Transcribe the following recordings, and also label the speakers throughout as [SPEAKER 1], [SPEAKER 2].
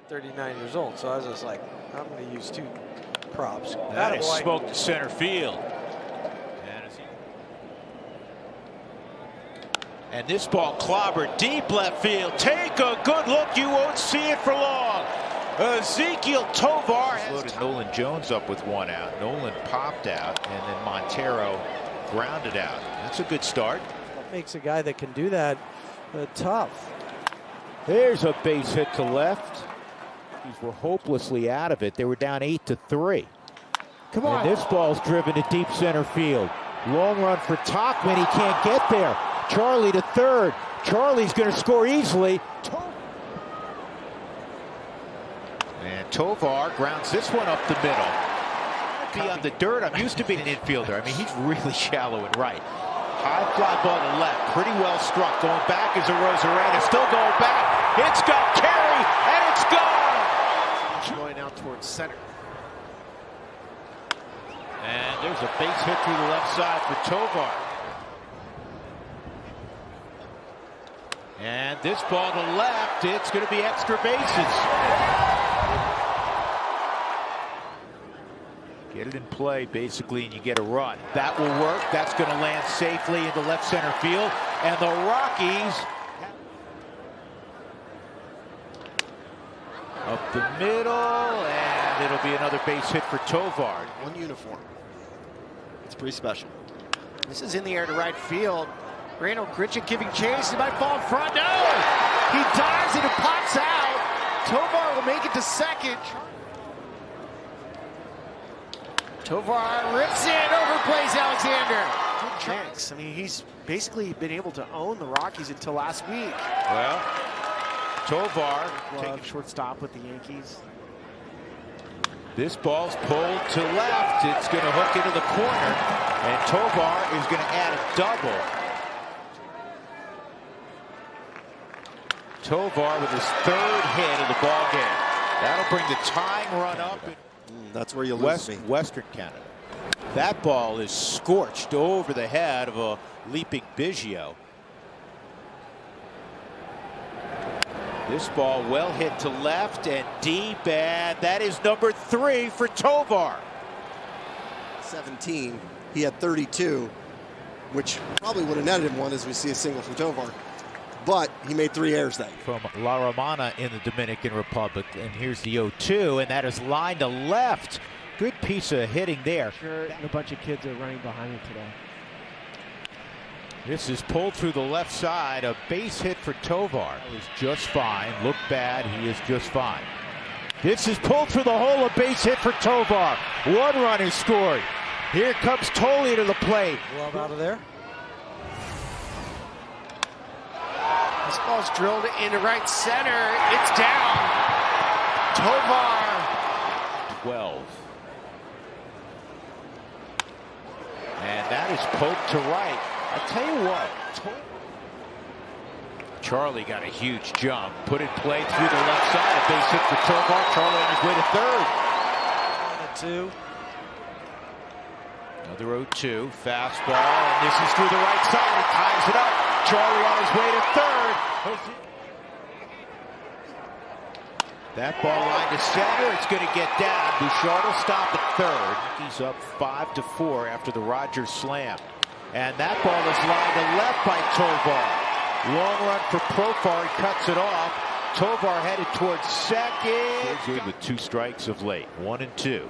[SPEAKER 1] 39 years old. So I was just like, I'm going to use two props.
[SPEAKER 2] That is smoked to center field. And this ball clobbered deep left field. Take a good look. You won't see it for long. Ezekiel Tovar has loaded Nolan Jones up with one out. Nolan popped out, and then Montero grounded out. That's a good start.
[SPEAKER 1] What makes a guy that can do that tough?
[SPEAKER 3] There's a base hit to left. These were hopelessly out of it. They were down 8-3.
[SPEAKER 1] Come on.
[SPEAKER 3] And this ball's driven to deep center field. Long run for Tachman. He can't get there. Charlie to third. Charlie's going to score easily.
[SPEAKER 2] And Tovar grounds this one up the middle. Be on the dirt. I'm used to being an infielder. I mean, he's really shallow and right. High fly ball to left. Pretty well struck. Going back is a Rosarena. Still going back. It's got carry, and it's gone.
[SPEAKER 4] Going out towards center.
[SPEAKER 2] And there's a base hit through the left side for Tovar. And this ball to left, it's going to be extra bases. Get it in play, basically, and you get a run. That will work. That's going to land safely into left center field. And the Rockies up the middle, and it'll be another base hit for Tovar.
[SPEAKER 4] One uniform. It's pretty special. This is in the air to right field. Randall Grichuk giving chase. He might fall in front. No! He dives and it pops out. Tovar will make it to second. Tovar rips in, overplays Alexander. Good chance. I mean, he's basically been able to own the Rockies until last week.
[SPEAKER 2] Well, Tovar
[SPEAKER 4] taking shortstop with the Yankees.
[SPEAKER 2] This ball's pulled to left. It's going to hook into the corner, and Tovar is going to add a double. Tovar with his third hit of the ball game. That'll bring the tying run up.
[SPEAKER 4] That's where you lose me.
[SPEAKER 2] Western Canada. That ball is scorched over the head of a leaping Biggio. This ball well hit to left and deep, and that is number 3 for Tovar.
[SPEAKER 5] 17. He had 32, which probably would have netted him one as we see a single from Tovar. But he made 3 errors then.
[SPEAKER 2] From La Romana in the Dominican Republic, and here's the 0-2, and that is lined to left. Good piece of hitting there.
[SPEAKER 1] Sure, and a bunch of kids are running behind him today.
[SPEAKER 2] This is pulled through the left side. A base hit for Tovar. Is just fine. Look bad. He is just fine. This is pulled through the hole. A base hit for Tovar. 1 run is scored. Here comes Tolley to the plate.
[SPEAKER 1] Glove out of there.
[SPEAKER 4] This ball's drilled into right center. It's down. Tovar.
[SPEAKER 2] 12. And that is poked to right. I tell you what. Charlie got a huge jump. Put in play through the left side. A base hit for Tovar. Charlie on his way to third.
[SPEAKER 1] 1-2.
[SPEAKER 2] Another 0-2. Fastball. And this is through the right side. He ties it up. Charlie on his way to third. That ball line to center. It's going to get down. Bouchard will stop at third. He's up 5-4 after the Rogers slam. And that ball is lined to left by Tovar. Long run for Profar. He cuts it off. Tovar headed towards second. Good with 2 strikes of late. 1 and 2.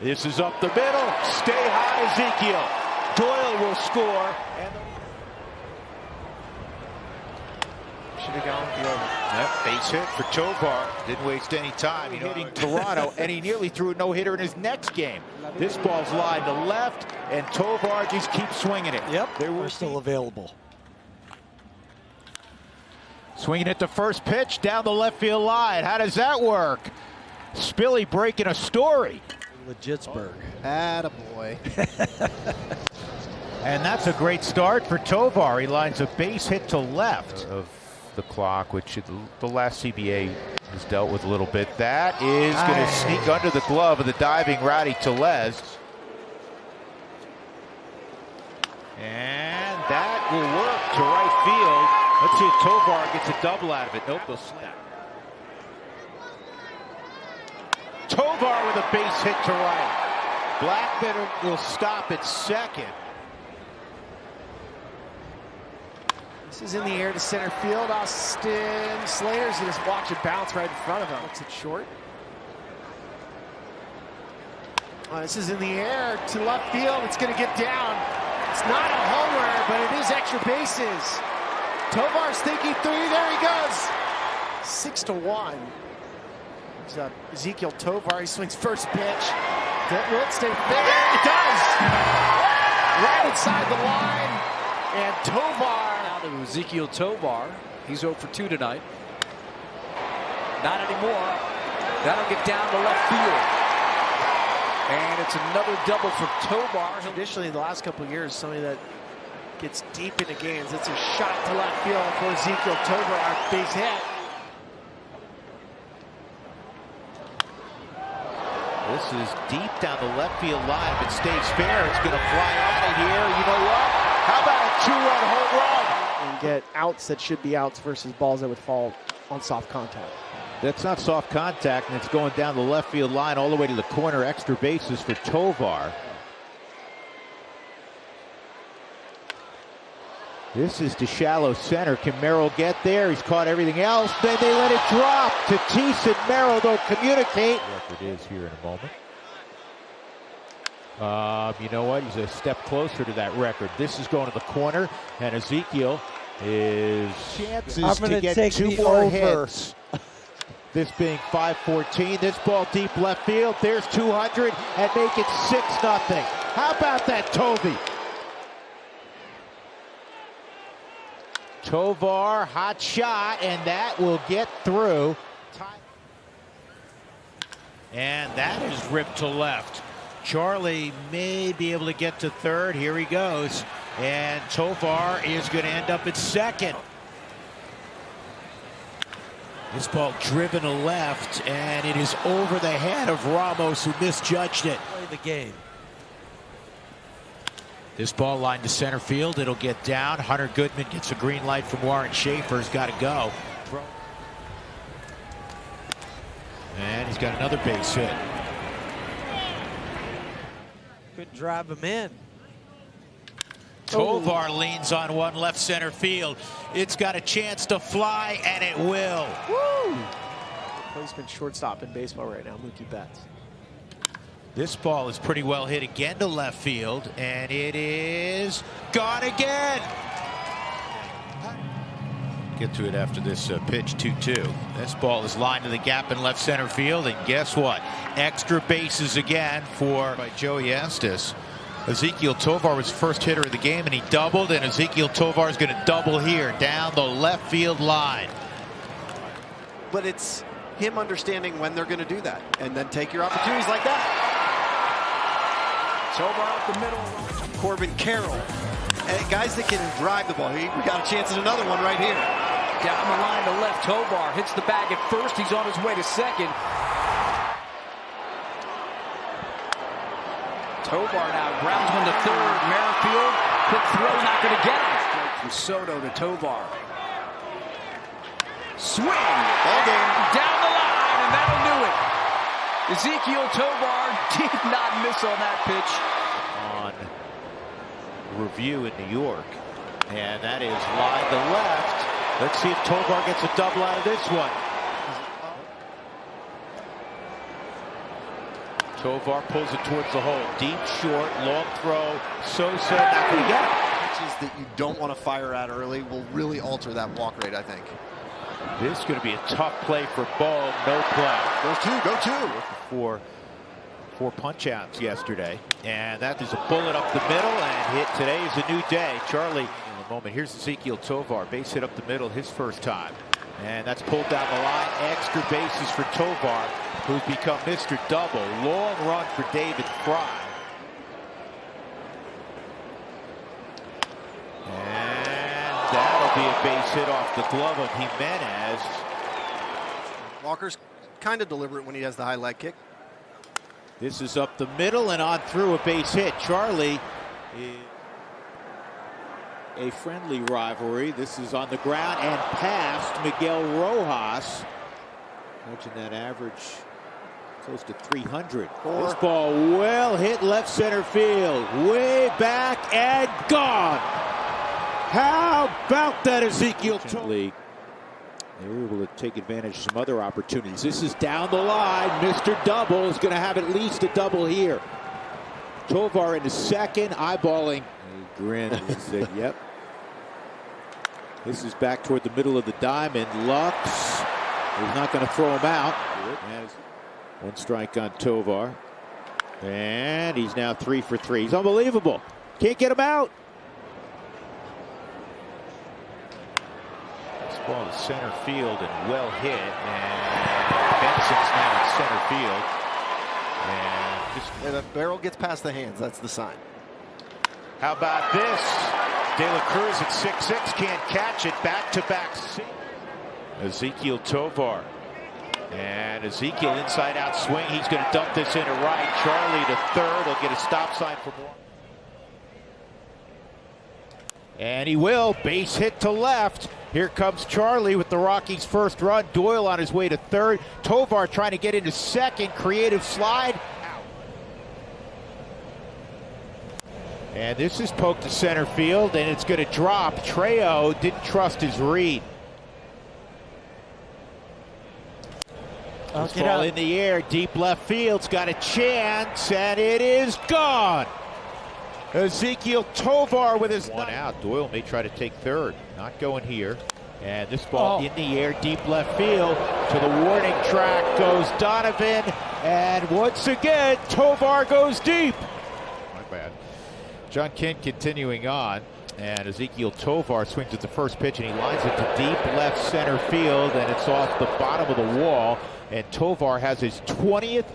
[SPEAKER 2] This is up the middle. Stay high, Ezekiel. Doyle will score. And
[SPEAKER 4] Should have gone with the over.
[SPEAKER 2] Yep, base hit for Tovar. Didn't waste any time. Hitting Toronto, and he nearly threw a no-hitter in his next game. This ball's lined to left, and Tovar just keeps swinging it.
[SPEAKER 1] Yep, they're still available.
[SPEAKER 2] Swinging at the first pitch down the left field line. How does that work? Spilly breaking a story.
[SPEAKER 1] Legitsburg.
[SPEAKER 5] Attaboy.
[SPEAKER 2] And that's a great start for Tovar. He lines a base hit to left of the clock, which the last CBA has dealt with a little bit. That is going to sneak under the glove of the diving Rowdy Tellez. And that will work to right field. Let's see if Tovar gets a double out of it. Nope, they'll snap. Tovar with a base hit to right. Blackman will stop at second.
[SPEAKER 4] This is in the air to center field. Austin Slater's going to watch it bounce right in front of him. Looks it short. This is in the air to left field. It's going to get down. It's not a homer, but it is extra bases. Tovar's thinking three. There he goes. 6-1. It's Ezekiel Tovar. He swings first pitch. Will it stay fair? It does. Right inside the line. And Tovar.
[SPEAKER 6] Now to Ezekiel Tovar. He's 0 for 2 tonight. Not anymore. That'll get down to left field. And it's another double for Tovar.
[SPEAKER 4] Traditionally, in the last couple of years, somebody that gets deep into games, it's a shot to left field for Ezekiel Tovar. Base hit.
[SPEAKER 2] This is deep down the left field line. If it stays fair, it's going to fly out of here. You know what? How about a 2-run home run?
[SPEAKER 4] And get outs that should be outs versus balls that would fall on soft contact.
[SPEAKER 3] That's not soft contact, and it's going down the left field line all the way to the corner. Extra bases for Tovar. This is to shallow center. Can Merrill get there? He's caught everything else. Then they let it drop. Tatis and Merrill don't communicate. Record is here in a moment. You know what? He's a step closer to that record. This is going to the corner, and Ezekiel is chances to get 2 more hits. This being 5-14. This ball deep left field. There's 200 and make it 6-0. How about that, Toby? Tovar, hot shot, and that will get through.
[SPEAKER 2] And that is ripped to left. Charlie may be able to get to third. Here he goes. And Tovar is going to end up at second. This ball driven to left, and it is over the head of Ramos, who misjudged it.
[SPEAKER 1] Play the game.
[SPEAKER 2] This ball lined to center field. It'll get down. Hunter Goodman gets a green light from Warren Schaefer's got to go. And he's got another base hit.
[SPEAKER 1] Couldn't drive him in.
[SPEAKER 2] Tovar leans on one left center field. It's got a chance to fly, and it will.
[SPEAKER 4] Woo! Replacement shortstop in baseball right now, Mookie Betts.
[SPEAKER 2] This ball is pretty well hit again to left field, and it is gone again. Get to it after this pitch, 2-2. This ball is lined to the gap in left center field, and guess what? Extra bases again by Joey Estes. Ezekiel Tovar was first hitter of the game, and he doubled, and Ezekiel Tovar is going to double here down the left field line.
[SPEAKER 5] But it's him understanding when they're going to do that, and then take your opportunities like that.
[SPEAKER 6] Tovar up the middle.
[SPEAKER 5] Corbin Carroll, and guys that can drive the ball. We got a chance at another one right here.
[SPEAKER 6] Down the line to left. Tovar hits the bag at first. He's on his way to second. Tovar now grounds one to third. Merrifield, quick throw, not going to get him. Straight from Soto to Tovar. Swing!
[SPEAKER 5] Ball game.
[SPEAKER 6] Down the line, and that'll do it. Ezekiel Tovar did not miss on that pitch.
[SPEAKER 2] On review in New York, and that is line to left. Let's see if Tovar gets a double out of this one. Tovar pulls it towards the hole. Deep, short, long throw. Sosa not going to get it.
[SPEAKER 5] Pitches that you don't want to fire at early will really alter that walk rate, I think.
[SPEAKER 2] This is going to be a tough play for Ball. No play.
[SPEAKER 5] Go two.
[SPEAKER 2] Four punch outs yesterday. And that is a bullet up the middle, and hit today is a new day. Charlie, in a moment. Here's Ezekiel Tovar. Base hit up the middle his first time. And that's pulled down the line. Extra bases for Tovar, who's become Mr. Double. Long run for David Fry. And that'll be a base hit off the glove of Jimenez.
[SPEAKER 5] Walker's kind of deliberate when he has the high leg kick.
[SPEAKER 2] This is up the middle and on through a base hit. Charlie is a friendly rivalry. This is on the ground and past Miguel Rojas. Imagine that average
[SPEAKER 3] Close to 300. This ball well hit left center field. Way back and gone. How about that, Ezekiel? They were able to take advantage of some other opportunities. This is down the line. Mr. Double is going to have at least a double here. Tovar in the second, eyeballing. He grinned and said, yep. This is back toward the middle of the diamond. Lux is not going to throw him out. One strike on Tovar. And he's now 3 for 3. He's unbelievable. Can't get him out.
[SPEAKER 2] This ball to center field and well hit. And Benson's now in center field.
[SPEAKER 5] And the barrel gets past the hands. That's the sign.
[SPEAKER 2] How about this? De La Cruz at 6'6", can't catch it. Back-to-back. Ezekiel Tovar. And Ezekiel inside out swing. He's going to dump this into right. Charlie to third. He'll get a stop sign for more. And he will. Base hit to left. Here comes Charlie with the Rockies' first run. Doyle on his way to third. Tovar trying to get into second. Creative slide. And this is poked to center field, and it's going to drop. Trejo didn't trust his read. This ball in the air, deep left field's got a chance, and it is gone. Ezekiel Tovar with his one out. Doyle may try to take third. Not going here. And this ball in the air, deep left field. To the warning track goes Donovan. And once again, Tovar goes deep. My bad. John Kent continuing on. And Ezekiel Tovar swings at the first pitch, and he lines it to deep left center field. And it's off the bottom of the wall. And Tovar has his 20th.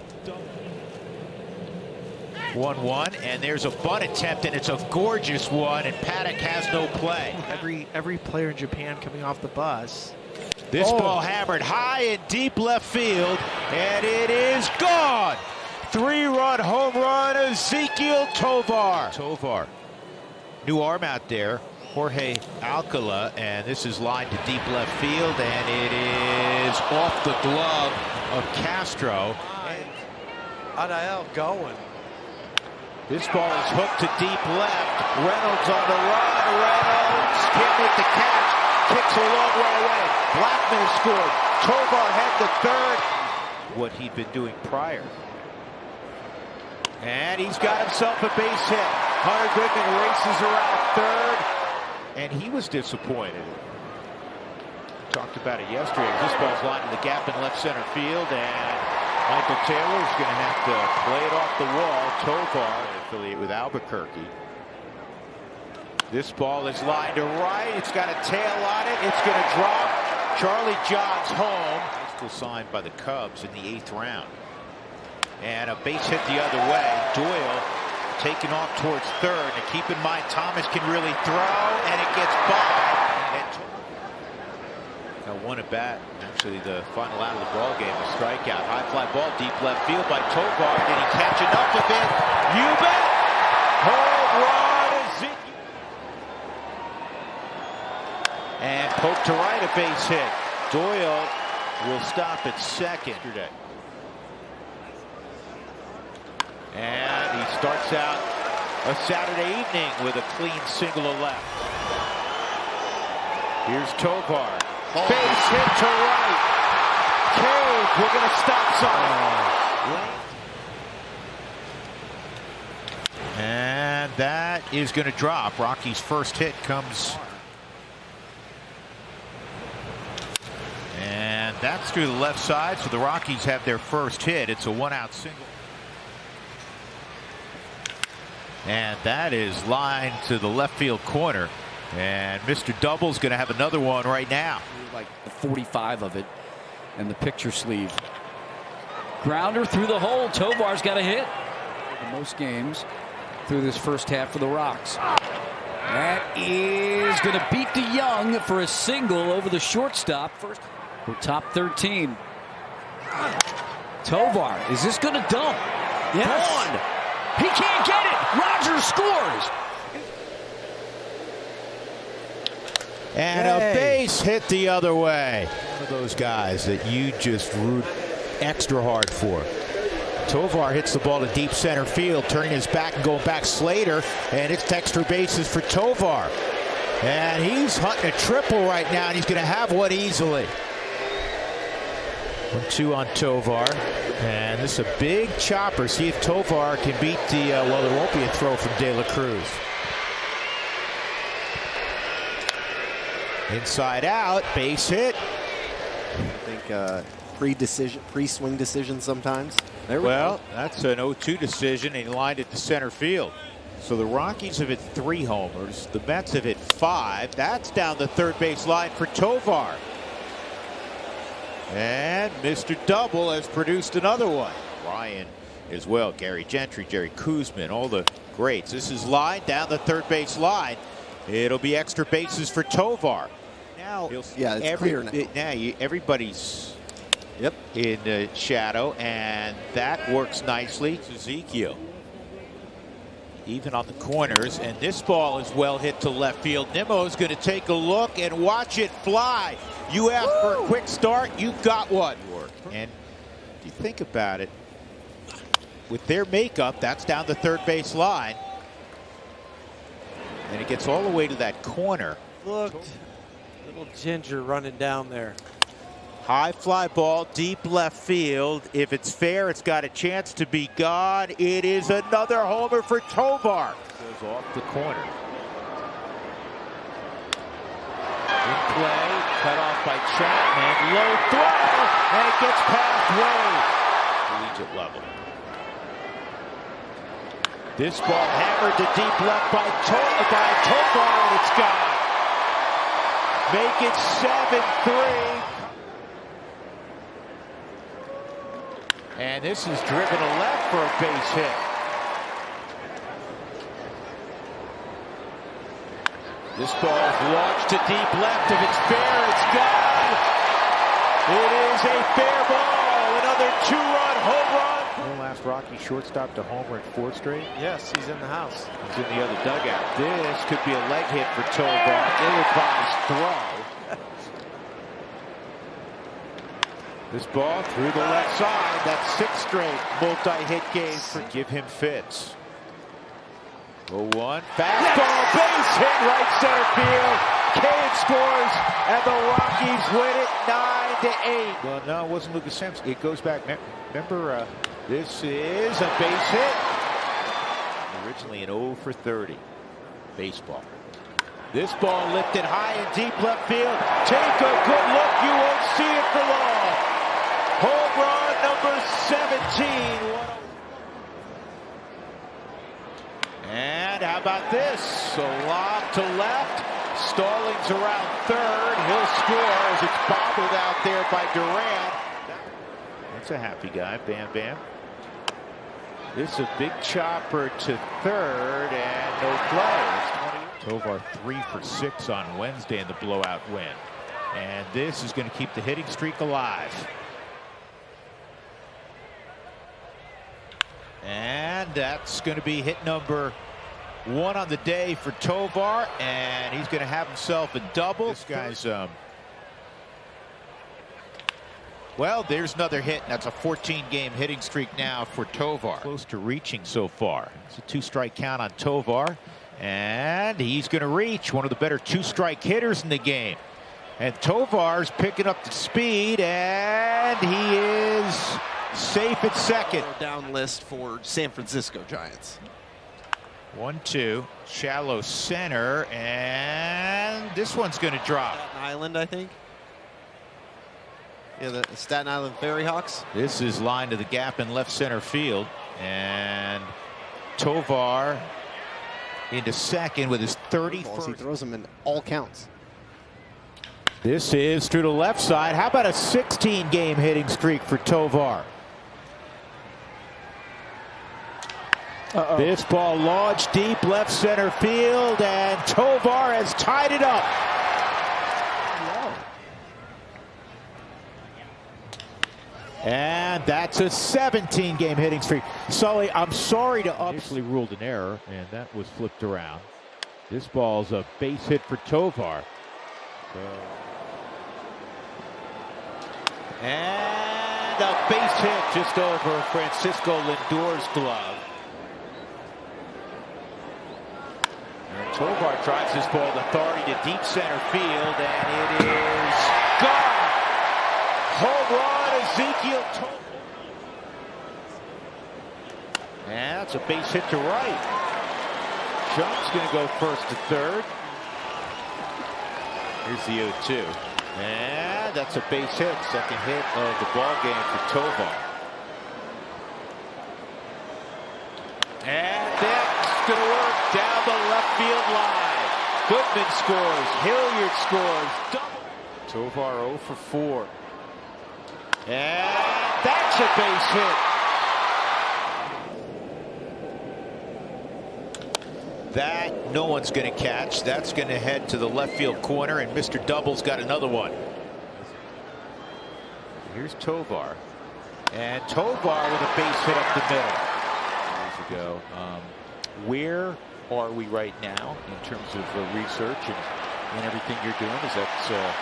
[SPEAKER 2] 1-1, and there's a bunt attempt, and it's a gorgeous one, and Paddock has no play.
[SPEAKER 4] Every player in Japan coming off the bus.
[SPEAKER 2] This ball hammered high and deep left field, and it is gone. 3-run home run, Ezekiel Tovar. Tovar, new arm out there, Jorge Alcala, and this is lined to deep left field, and it is off the glove of Castro.
[SPEAKER 1] Adael going.
[SPEAKER 2] This ball is hooked to deep left. Reynolds on the run. Reynolds can't make the catch. Kicks a long way away. Blackman scored. Tovar head to third. What he'd been doing prior. And he's got himself a base hit. Hunter Goodman races around third. And he was disappointed. We talked about it yesterday. This ball's lined in the gap in left center field. And Michael Taylor's going to have to play it off the wall. Tovar, affiliate with Albuquerque. This ball is lined to right. It's got a tail on it. It's going to drop. Charlie jogs home. Still signed by the Cubs in the 8th round. And a base hit the other way. Doyle taking off towards third. And keep in mind, Thomas can really throw, and it gets by. One at bat, actually the final out of the ball game, a strikeout. High fly ball, deep left field by Tovar. Did he catch enough of it? You bet! Home run, Ezekiel. And poke to right, a base hit. Doyle will stop at second. And he starts out a Saturday evening with a clean single to left. Here's Tovar. Base hit to right. Cave, we're going to stop sign. And that is going to drop. Rocky's first hit comes. And that's through the left side, so the Rockies have their first hit. It's a 1-out single. And that is lined to the left field corner. And Mr. Double's going to have another one right now.
[SPEAKER 6] Like 45 of it, and the picture sleeve. Grounder through the hole. Tovar's got a hit. In most games through this first half for the Rocks. That is going to beat DeYoung for a single over the shortstop. First, we're top 13. Tovar, is this going to dump? Yes. Gone. He can't get it. Rogers scores.
[SPEAKER 2] And a base hit the other way. One of those guys that you just root extra hard for.
[SPEAKER 3] Tovar hits the ball to deep center field, turning his back and going back Slater, and it's extra bases for Tovar. And he's hunting a triple right now, and he's going to have one easily. 1-2 on Tovar, and this is a big chopper. See if Tovar can beat the, well, there won't be a throw from De La Cruz. Inside out, base hit.
[SPEAKER 5] I think pre-swing decision sometimes.
[SPEAKER 3] Well, that's an 0-2 decision, and he lined it to center field. So the Rockies have hit 3 homers. The Mets have hit 5. That's down the third base line for Tovar. And Mr. Double has produced another one. Ryan as well, Gary Gentry, Jerry Kuzman, all the greats. This is lined down the third base line. It'll be extra bases for Tovar. Now,
[SPEAKER 5] yeah, it's clear now.
[SPEAKER 3] Everybody's in the shadow, and that works nicely to Ezekiel. Even on the corners, and this ball is well hit to left field. Nimmo's going to take a look and watch it fly. You asked for a quick start, you got one. And if you think about it, with their makeup, that's down the third base line. And it gets all the way to that corner.
[SPEAKER 1] Look, little Ginger running down there.
[SPEAKER 3] High fly ball, deep left field. If it's fair, it's got a chance to be gone. It is another homer for Tovar. Goes off the corner. In play, cut off by Chapman. Low throw, and it gets past Way. Collegiate level. This ball hammered to deep left by Tovar, and it's gone. Make it 7-3. And this is driven to left for a base hit. This ball is launched to deep left. If it's fair, it's gone. It is a fair ball. Another 2-run home run. The last Rocky shortstop to homer at 4 straight.
[SPEAKER 1] Yes, he's in the house.
[SPEAKER 3] He's in the other dugout. This could be a leg hit for Tovar. Ill-advised throw. This ball through the left side. That's 6 straight multi-hit games for give him fits. 0-1. Fastball, base hit right center field. Cade scores, and the Rockies win it 9-8. Well, no, it wasn't Lucas Sims. It goes back. Remember, this is a base hit. Originally an 0 for 30 baseball. This ball lifted high and deep left field. Take a good look. You won't see it for long. Home run number 17. And how about this? So lob to left. Stallings around third. He'll score as it's bobbled out there by Durant. That's a happy guy. Bam Bam. This is a big chopper to third and no play. Tovar 3 for 6 on Wednesday in the blowout win. And this is going to keep the hitting streak alive. And that's going to be hit number 1 on the day for Tovar, and he's going to have himself a double. This guy's well, there's another hit, and that's a 14-game hitting streak now for Tovar. Close to reaching so far. It's a 2-strike count on Tovar, and he's going to reach. One of the better 2-strike hitters in the game. And Tovar's picking up the speed, and he is safe at second.
[SPEAKER 5] Down list for San Francisco Giants.
[SPEAKER 3] 1-2, shallow center, and this one's going to drop.
[SPEAKER 5] Staten Island, I think. Yeah, the Staten Island Ferry Hawks.
[SPEAKER 3] This is line to the gap in left center field, and Tovar into second with his 31st.
[SPEAKER 5] He throws them in all counts.
[SPEAKER 3] This is through the left side. How about a 16-game hitting streak for Tovar? This ball launched deep left center field, and Tovar has tied it up. And that's a 17-game hitting streak. Sully, I'm sorry to initially ruled an error, and that was flipped around. This ball's a base hit for Tovar. And a
[SPEAKER 2] base hit just over Francisco Lindor's glove. And Tovar drives this ball with authority to deep center field, and it is gone. Home run, Ezekiel Tovar. And that's a base hit to right. Chunk's going to go first to third. Here's the 0-2. And that's a base hit. Second hit of the ball game for Tovar. And that's going to work down the left field line. Goodman scores. Hilliard scores. Double. Tovar 0 for 4. And that's a base hit. That no one's going to catch. That's going to head to the left field corner, and Mr. Double's got another one. Here's Tovar. And Tovar with a base hit up the middle. Years ago. Where are we right now in terms of research and everything you're doing? Is that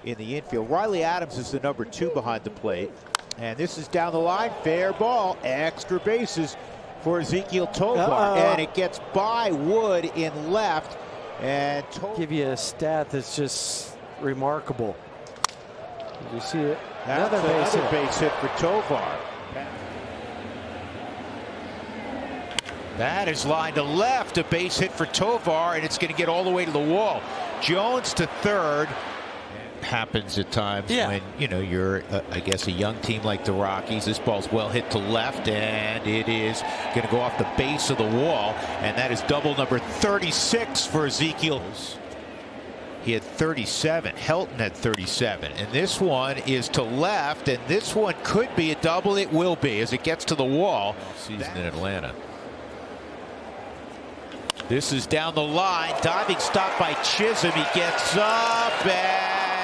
[SPEAKER 2] in the infield? Riley Adams is the number 2 behind the plate. And this is down the line. Fair ball. Extra bases for Ezekiel Tovar, and it gets by Wood in left, and
[SPEAKER 1] give you a stat that's just remarkable. Did you see it?
[SPEAKER 2] Another base hit for Tovar. That is lined to left, a base hit for Tovar, and it's going to get all the way to the wall. Jones to third. Happens at times when you're I guess a young team like the Rockies. This ball's well hit to left, and it is going to go off the base of the wall, and that is double number 36 for Ezekiel. He had 37. Helton had 37, and this one is to left, and this one could be a double. It will be as it gets to the wall. Season in Atlanta. This is down the line. Diving stop by Chisholm. He gets up and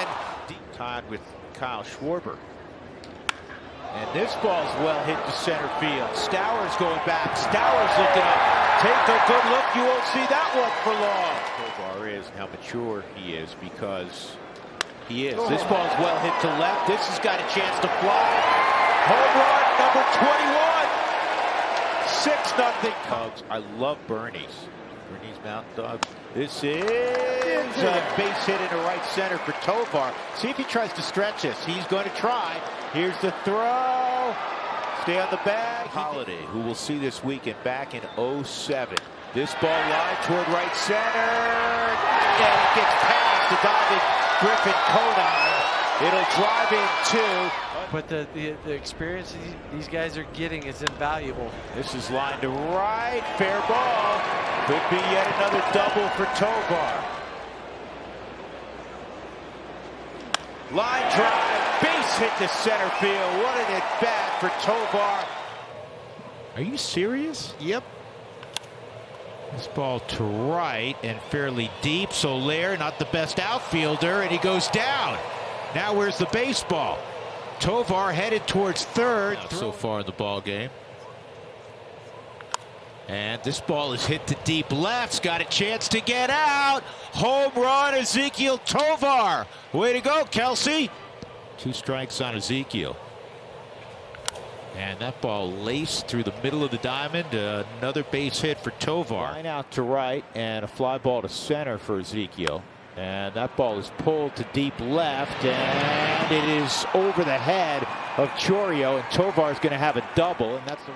[SPEAKER 2] tied with Kyle Schwarber. And this ball's well hit to center field. Stowers going back. Stowers looking up. Take a good look. You won't see that one for long. Tovar is and how mature he is, because he is. This ball's well hit to left. This has got a chance to fly. Home run number 21. 6-0 Cubs. I love Bernie's Mountain Dogs. This is a base hit into right center for Tovar. See if he tries to stretch this. He's going to try. Here's the throw. Stay on the bag. Holiday, who we'll see this weekend back in 07. This ball line toward right center. And it gets past the diving Griffin Conine. It'll drive in 2.
[SPEAKER 1] But the experience these guys are getting is invaluable.
[SPEAKER 2] This is lined to right. Fair ball. Could be yet another double for Tovar. Line drive. Base hit to center field. What an at-bat for Tovar. Are you serious? Yep. This ball to right and fairly deep. Soler, not the best outfielder, and he goes down. Now where's the baseball? Tovar headed towards third. So far in the ball game. And this ball is hit to deep left's got a chance to get out. Home run, Ezekiel Tovar. Way to go, Kelsey. 2 strikes on Ezekiel. And that ball laced through the middle of the diamond. Another base hit for Tovar. Line out to right and a fly ball to center for Ezekiel. And that ball is pulled to deep left, and it is over the head of Chourio, and Tovar is going to have a double, and that's the...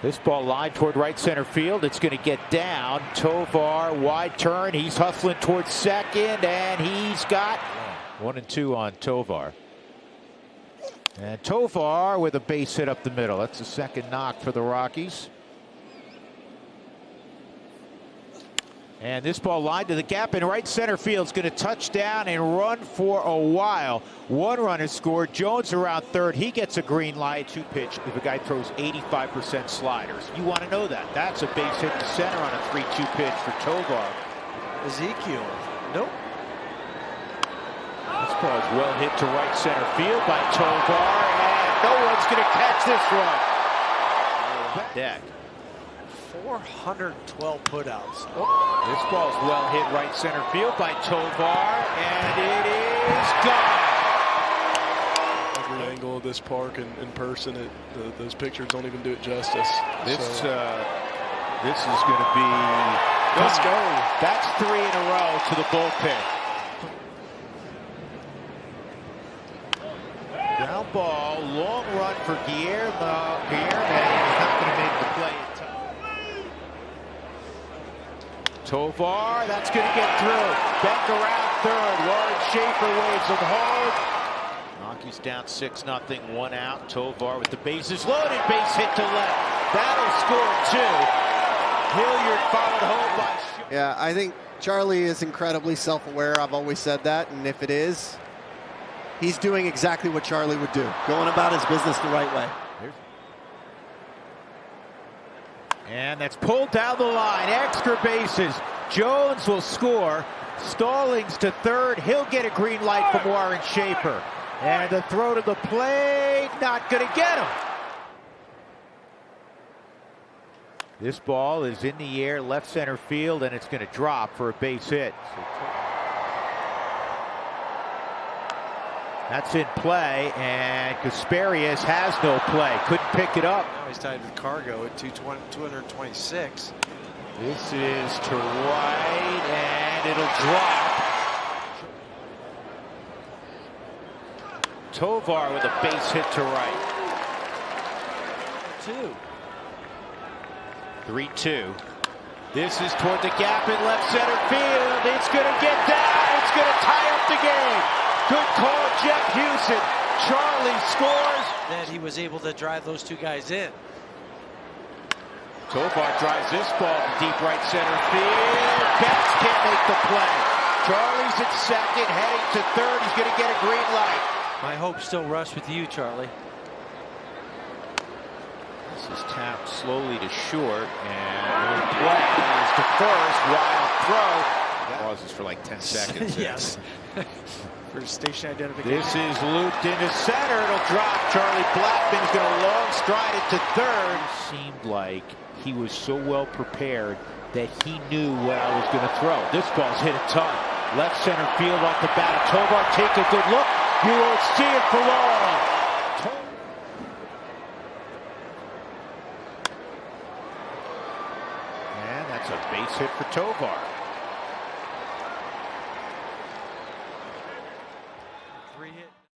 [SPEAKER 2] This ball lined toward right center field. It's going to get down. Tovar, wide turn. He's hustling towards second, and he's got 1 and 2 on Tovar. And Tovar with a base hit up the middle. That's the second knock for the Rockies. And this ball lined to the gap in right center field. Is going to touch down and run for a while. 1 run is scored. Jones around third. He gets a green light. 2-pitch if a guy throws 85% sliders. You want to know that. That's a base hit to center on a 3-2 pitch for Tovar.
[SPEAKER 1] Ezekiel. Nope.
[SPEAKER 2] This ball is well hit to right center field by Tovar. And no one's going to catch this one. Deck.
[SPEAKER 1] 412 putouts.
[SPEAKER 2] This ball's well hit right center field by Tovar, and it is gone.
[SPEAKER 7] angle of this park in person, those pictures don't even do it justice.
[SPEAKER 2] This is going to be.
[SPEAKER 7] Let's go.
[SPEAKER 2] That's 3 in a row to the bullpen. Ground ball, long run for Guillermo. He's not going to make the play in time. Tovar, that's going to get through. Back around third. Warren Schaefer waves him home. Rockies down 6-0, 1 out. Tovar with the bases loaded, base hit to left. That'll score 2. Hilliard followed home by.
[SPEAKER 5] Yeah, I think Charlie is incredibly self-aware. I've always said that, and if it is, he's doing exactly what Charlie would do, going about his business the right way.
[SPEAKER 2] And that's pulled down the line. Extra bases. Jones will score. Stallings to third. He'll get a green light from Warren Schaefer. And the throw to the plate, not going to get him. This ball is in the air, left center field, and it's going to drop for a base hit. That's in play, and Kasparius has no play. Couldn't pick it up.
[SPEAKER 1] Now he's tied with Cargo at 226.
[SPEAKER 2] This is to right, and it'll drop. Tovar with a base hit to right. 3-2. This is toward the gap in left center field. It's going to get down. It's going to tie up the game. Good call, Jeff Hewson. Charlie scores.
[SPEAKER 1] That he was able to drive those 2 guys in.
[SPEAKER 2] Tovar drives this ball to deep right center field. Betts can't make the play. Charlie's at second, heading to third. He's going to get a green light.
[SPEAKER 1] My hope still rests with you, Charlie.
[SPEAKER 2] This is tapped slowly to short, and the play is to first. Wild throw. Pauses for like 10 seconds.
[SPEAKER 1] Yes. For station identification.
[SPEAKER 2] This is looped into center. It'll drop. Charlie Blackmon's going to long stride it to third. It seemed like he was so well prepared that he knew what I was going to throw. This ball's hit a ton. Left center field off the bat. Tovar, take a good look. You won't see it for long. And that's a base hit for Tovar.